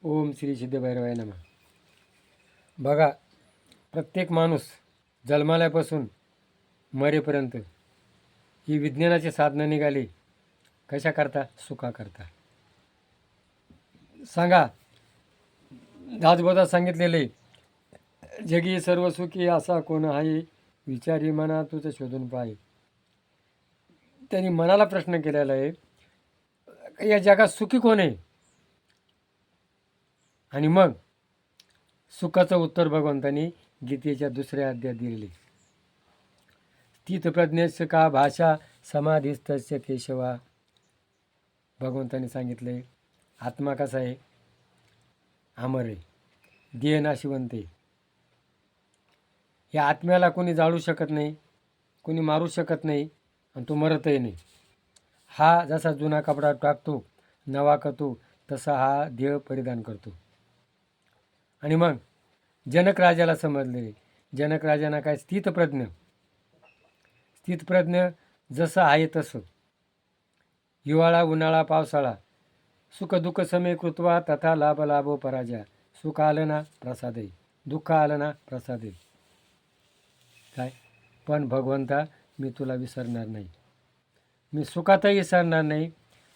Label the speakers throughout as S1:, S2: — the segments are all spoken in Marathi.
S1: ओम श्री सिद्धभैरवाय नमः. बघा, प्रत्येक माणूस जन्माल्यापासून मरेपर्यंत ही विज्ञानाची साधनं निघाली. कशा करता? सुखा करता. सांगा, दासबोधात सांगितलेले जगी सर्व सुखी असा कोण आहे, विचारी मना तुझं शोधून पाहे. त्यांनी मनाला प्रश्न केलेला आहे, या जगात सुखी कोण आहे? आणि मग सुखाचं उत्तर भगवंतांनी गीतेच्या दुसऱ्या अध्यायात दिलेले. स्थितप्रज्ञस्य का भाषा समाधिस्तस्य केशवा. भगवंतांनी सांगितले, आत्मा कसा आहे? अमर आहे, देह नाशिवंत आहे. या आत्म्याला कोणी जाळू शकत नाही, कोणी मारू शकत नाही, आणि तो मरतही नाही. हा जसा जुना कपडा टाकतो, नवा करतो, तसा हा देह परिधान करतो. आणि मग जनक राजाला समजले. जनक राजांना काय? स्थितप्रज्ञ जसं आहे तसं. हिवाळा, उन्हाळा, पावसाळा, सुख दुःख समे कृत्वा तथा लाभ लाभो पराजय. सुख आलं ना प्रसादही, दुःख आलं ना प्रसादही. काय? पण भगवंता, मी तुला विसरणार नाही, मी सुखातही विसरणार नाही.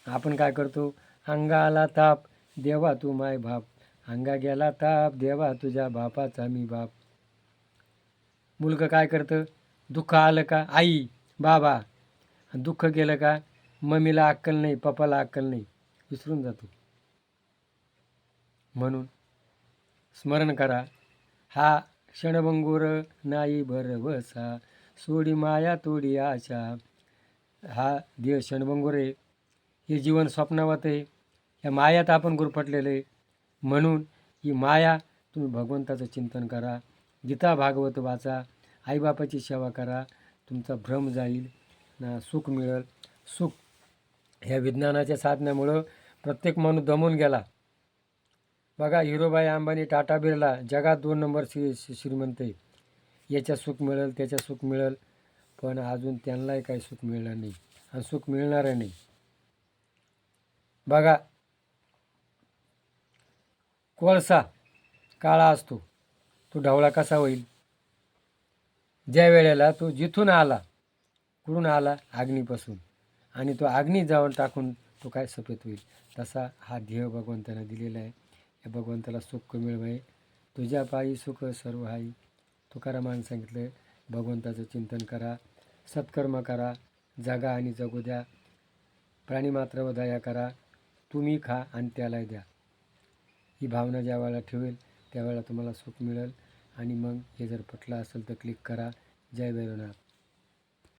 S1: आपण काय करतो? अंगाला ताप, देवा तू माय बाप. अंगा गेला ताप, देवा तुझ्या बापाचा मी बाप. मुलगा काय करतं? दुःख आलं का आई बाबा, दुःख गेलं का मम्मीला अक्कल नाही, पप्पाला अक्कल नाही, विसरून जातो. म्हणून स्मरण करा, हा क्षणभंगुर नाही भरवसा, सोडी माया तोडी आशा. हा देह क्षणभंगुर आहे, हे जीवन स्वप्नावत आहे, या मायात आपण गुरफटलेलं आहे. म्हणून ही माया, तुम्ही भगवंताचं चिंतन करा, गीता भागवत वाचा, आईबापाची सेवा करा, तुमचा भ्रम जाईल ना, सुख मिळेल. सुख ह्या विज्ञानाच्या साधनामुळं प्रत्येक माणूस दमून गेला. बघा, हिरोबाई अंबानी, टाटा बिर्ला जगात 2 नंबर श्रीमंत आहे. याच्या सुख मिळेल, त्याच्या सुख मिळेल, पण अजून त्यांनाही काही सुख मिळणार नाही आणि सुख मिळणार नाही. बघा, कोळसा काळा असतो, तो ढवळा कसा होईल? ज्या वेळेला तो जिथून आला, कुठून आला? अग्नीपासून, आणि तो अग्नी जाऊन टाकून तो काय सफेद होईल. तसा हा ध्येय भगवंताने दिलेला आहे. या भगवंताला सुख मिळवाय, तुझ्या पायी सुख सर्व आहे. तुकारामाने सांगितलं, भगवंताचं चिंतन करा, सत्कर्म करा, जगा आणि जगू द्या, प्राणीमात्रावर दया करा, तुम्ही खा आणि त्याला द्या. ही भावना ज्या वेळेला ठेवेल त्यावेळेला तुम्हाला सुख मिळेल. आणि मग हे जर पटलं असेल तर क्लिक करा. जय भैरवनाथ.